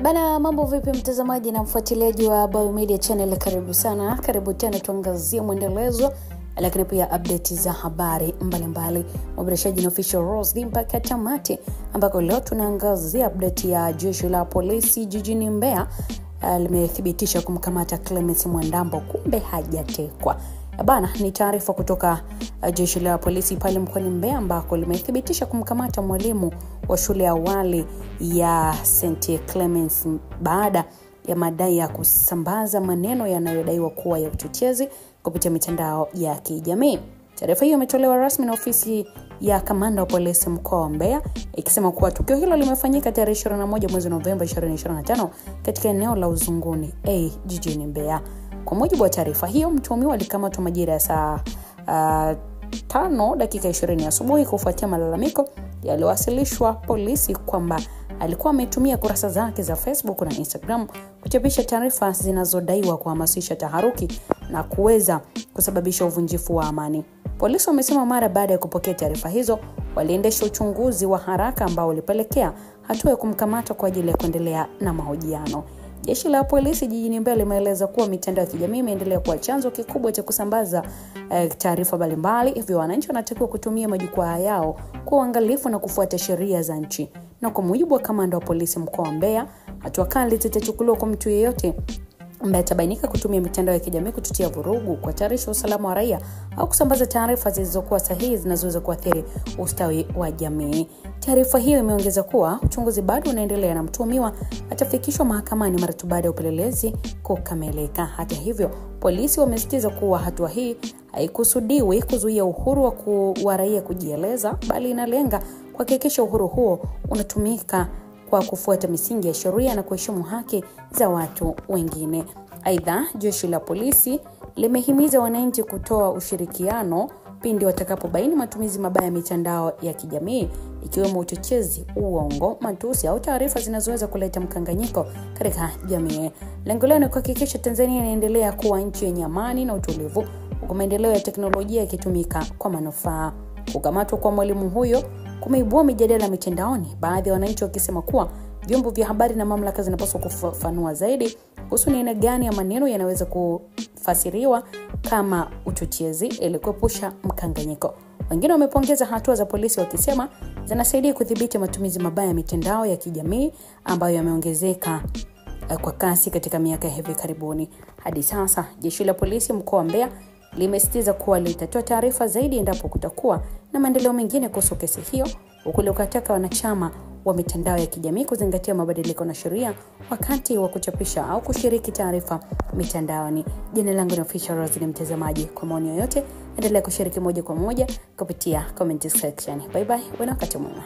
Bana, mambo vipi mtazamaji na mfuatiliaji wa Biomedia Channel, karibu sana. Karibu tena tuangazie mwendelezo lakini pia update za habari mbalimbali. Mwabarishaji na official Rose mpaka tamati, ambako leo tunaangazia update ya jeshi la polisi jijini Mbeya limethibitisha kumkamata Clemence Mwandambo, kumbe hajatekwa. Bana, ni taarifa kutoka jeshi la polisi pale mkoani Mbeya, ambako limethibitisha kumkamata mwalimu wa shule ya awali ya St. Clemence baada ya madai ya kusambaza maneno yanayodaiwa kuwa ya uchochezi kupitia mitandao ya kijamii. Taarifa hiyo imetolewa rasmi na ofisi ya kamanda wa polisi mkoa wa Mbeya, ikisema kuwa tukio hilo limefanyika tarehe 21 mwezi Novemba 2025 katika eneo la Uzunguni jijini Mbeya. Kwa mujibu wa taarifa hiyo, mtuhumiwa alikamatwa majira ya saa 5:20 asubuhi kufuatia malalamiko yaliyowasilishwa polisi kwamba alikuwa ametumia kurasa zake za Facebook na Instagram kuchapisha taarifa zinazodaiwa kuhamasisha taharuki na kuweza kusababisha uvunjifu wa amani. Polisi wamesema mara baada ya kupokea taarifa hizo, waliendesha uchunguzi wa haraka ambao ulipelekea hatua ya kumkamata kwa ajili ya kuendelea na mahojiano. Jeshi la polisi jijini Mbeya limeeleza kuwa mitandao ya kijamii imeendelea kuwa chanzo kikubwa cha kusambaza taarifa mbalimbali, hivyo wananchi wanatakiwa kutumia majukwaa yao kwa uangalifu na kufuata sheria za nchi. Na kwa mujibu wa kamanda wa polisi mkoa wa Mbeya, hatua kali zitachukuliwa kwa mtu yeyote ambaye atabainika kutumia mitandao ya kijamii kututia vurugu, kuhatarisha usalama wa raia au kusambaza taarifa zisizokuwa sahihi zinazoweza kuathiri ustawi wa jamii. Taarifa hiyo imeongeza kuwa uchunguzi bado unaendelea na mtuhumiwa atafikishwa mahakamani mara tu baada ya upelelezi kukamilika. Hata hivyo, polisi wamesisitiza kuwa hatua hii haikusudiwi kuzuia uhuru wa raia kujieleza, bali inalenga kuhakikisha uhuru huo unatumika kwa kufuata misingi ya sheria na kuheshimu haki za watu wengine. Aidha, jeshi la polisi limehimiza wananchi kutoa ushirikiano pindi watakapobaini matumizi mabaya ya mitandao ya kijamii, ikiwemo uchochezi, uongo, matusi au taarifa zinazoweza kuleta mkanganyiko katika jamii. Lengo lao ni kuhakikisha Tanzania inaendelea kuwa nchi yenye amani na utulivu, huku maendeleo ya teknolojia yakitumika kwa manufaa. Kukamatwa kwa mwalimu huyo kumeibua mijadala mitandaoni, baadhi ya wananchi wakisema kuwa vyombo vya habari na mamlaka zinapaswa kufafanua zaidi kuhusu ni aina gani ya maneno yanaweza kufasiriwa kama uchochezi ili kuepusha mkanganyiko. Wengine wamepongeza hatua za polisi wakisema zinasaidia kudhibiti matumizi mabaya ya mitandao ya kijamii ambayo yameongezeka kwa kasi katika miaka hivi karibuni. Hadi sasa, jeshi la polisi mkoa wa Mbeya limesitiza kuwa litatoa taarifa zaidi endapo kutakuwa na maendeleo mengine kuhusu kesi hiyo, huku likitaka wanachama wa mitandao ya kijamii kuzingatia mabadiliko na sheria wakati wa kuchapisha au kushiriki taarifa mitandaoni. Jina langu ni Official Rose, ni mtazamaji. Kwa maoni yoyote, endelea kushiriki moja kwa moja kupitia comment section. Bye bye, wakati mwema.